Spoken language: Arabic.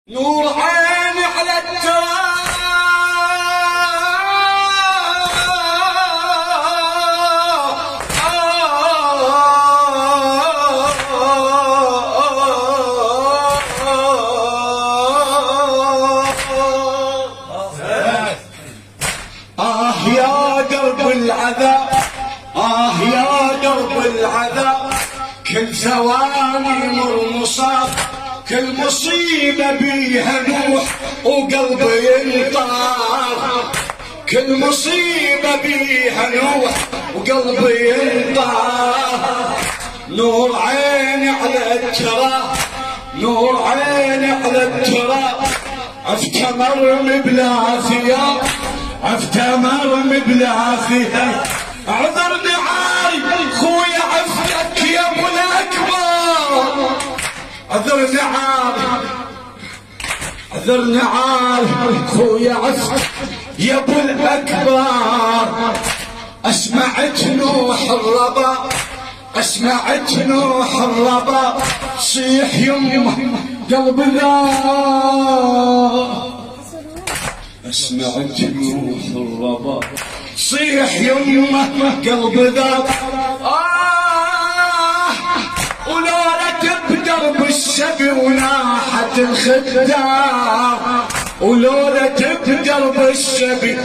نور عيني على التراب يا درب العذاب يا درب العذاب كل ثواني مر مصاب كل مصيبة بيها نوح وقلبي ينطار كل مصيبة بيها نوح وقلبي ينطار نور عيني على التراب نور عيني على التراب افتمر بلا ثياب افتمر بلا ثياب اعذرني عاري خويا عفتك يا ابو الاكبر اعذرني عاري خويا عفتك يا ابو الاكبر اسمعت نوح الربا اسمعت نوح الربا صيح يمه قلب ذا اسمعت نوح الربا صيح يمه قلب ذا ولولا تبدر بالسبي وناحت الخدام ولولا تبدر بالسبي